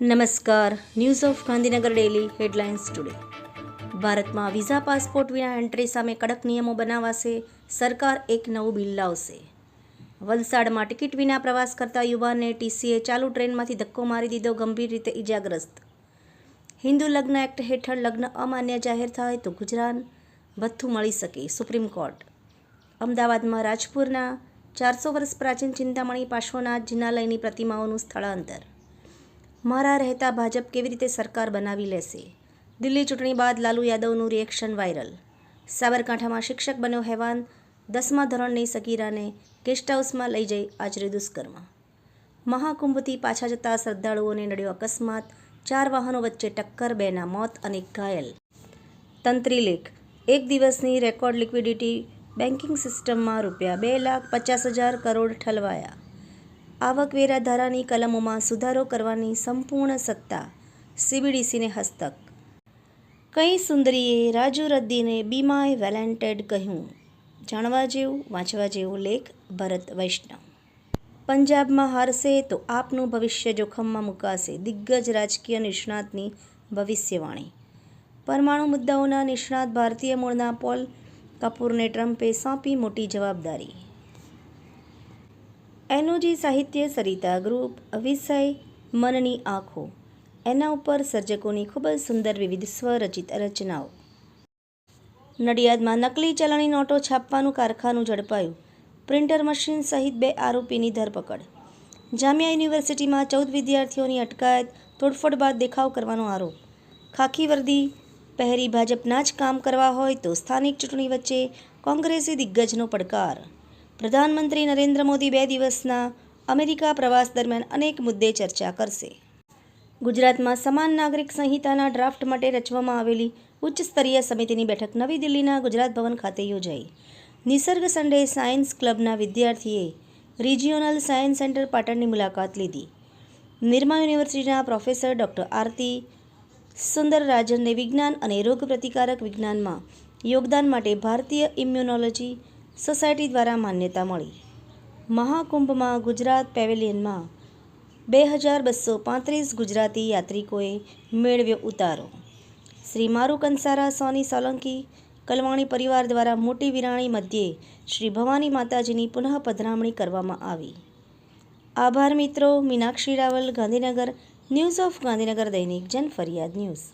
નમસ્કાર. News of Gandhinagar daily headlines today. ભારતમાં visa passport વિના એન્ટ્રી સામે કડક નિયમો બનાવાશે. સરકાર એક નવું બિલ લાવશે. વલસાડમાં ટિકિટ વિના પ્રવાસ કરતા યુવાનને ટીસીએ ચાલુ ટ્રેનમાંથી ધક્કો મારી દીધો, ગંભીર રીતે ઇજાગ્રસ્ત. હિન્દુ લગ્ન એક્ટ હેઠળ લગ્ન અમાન્ય જાહેર થાય તો ગુજરાન ભથ્થું મળી શકે. Supreme court. અમદાવાદમાં રાજપુરના 400 વર્ષ પ્રાચીન ચિંતામણી પાર્શ્વનાથ જિનાલયની પ્રતિમાઓનું સ્થળાંતર. મારા રહેતા ભાજપ કેવી રીતે સરકાર બનાવી લેશે? દિલ્હી ચૂંટણી બાદ લાલુ યાદવનું રિએક્શન વાયરલ. સાબરકાંઠામાં શિક્ષક બન્યો હેવાન, 10મા ધોરણની સગીરાને ગેસ્ટ હાઉસમાં લઈ જઈ આચર્યું દુષ્કર્મ. મહાકુંભથી પાછા જતા શ્રદ્ધાળુઓને નડ્યો અકસ્માત, 4 વાહનો વચ્ચે ટક્કર, 2ના મોત અને ઘાયલ. તંત્રી લેખ. એક દિવસની રેકોર્ડ લિક્વિડિટી બેન્કિંગ સિસ્ટમમાં ₹2,50,000 કરોડ ઠલવાયા. આવકવેરા ધારાની કલમોમાં સુધારો કરવાની સંપૂર્ણ સત્તા સીબીડીસીને હસ્તક. કઈ સુંદરીએ રાજુ રદ્દીને બી માય વેલેન્ટેડ કહ્યું. જાણવા જેવું, વાંચવા જેવું લેખ ભરત વૈષ્ણવ. પંજાબમાં હારશે તો આપનું ભવિષ્ય જોખમમાં મુકાશે. દિગ્ગજ રાજકીય નિષ્ણાતની ભવિષ્યવાણી. પરમાણુ મુદ્દાઓના નિષ્ણાત ભારતીય મૂળના પોલ કપૂરને ટ્રમ્પે સોંપી મોટી જવાબદારી. એનોજી સાહિત્ય સરિતા ગ્રુપ. વિષય મનની આંખો. એના ઉપર સર્જકોની ખૂબ જ સુંદર વિવિધ સ્વરચિત રચનાઓ. નડિયાદમાં નકલી ચલણી નોટો છાપવાનું કારખાનું ઝડપાયું. પ્રિન્ટર મશીન સહિત 2 આરોપીની ધરપકડ. જામિયા યુનિવર્સિટીમાં 14 વિદ્યાર્થીઓની અટકાયત, તોડફોડ બાદ દેખાવ કરવાનો આરોપ. ખાખી વર્દી પહેરી ભાજપના જ કામ કરવા હોય તો સ્થાનિક ચૂંટણી વચ્ચે કોંગ્રેસી દિગ્ગજનો પડકાર. પ્રધાનમંત્રી નરેન્દ્ર મોદી 2 દિવસના અમેરિકા પ્રવાસ દરમિયાન અનેક મુદ્દે ચર્ચા કરશે. ગુજરાતમાં સમાન નાગરિક સંહિતાના ડ્રાફ્ટ માટે રચવામાં આવેલી ઉચ્ચ સ્તરીય સમિતિની બેઠક નવી દિલ્હીના ગુજરાત ભવન ખાતે યોજાઈ. નિસર્ગ સન્ડે સાયન્સ ક્લબના વિદ્યાર્થીએ રિજિયોનલ સાયન્સ સેન્ટર પાટણની મુલાકાત લીધી. નિરમા યુનિવર્સિટીના પ્રોફેસર ડોક્ટર આરતી સુંદરરાજનને વિજ્ઞાન અને રોગ પ્રતિકારક વિજ્ઞાનમાં યોગદાન માટે ભારતીય ઇમ્યુનોલોજી સોસાયટી દ્વારા માન્યતા મળી. મહાકુંભમાં ગુજરાત પેવેલિયનમાં 2235 ગુજરાતી યાત્રિકોએ મેળવ્યો ઉતારો. શ્રી મારુ કંસારા સોની સોલંકી કલવાણી પરિવાર દ્વારા મોટી વિરાણી મધ્યે શ્રી ભવાની માતાજીની પુનઃ પધરામણી કરવામાં આવી. આભાર મિત્રો. મીનાક્ષી રાવલ, ગાંધીનગર. ન્યૂઝ ઓફ ગાંધીનગર દૈનિક જન ફરિયાદ ન્યૂઝ.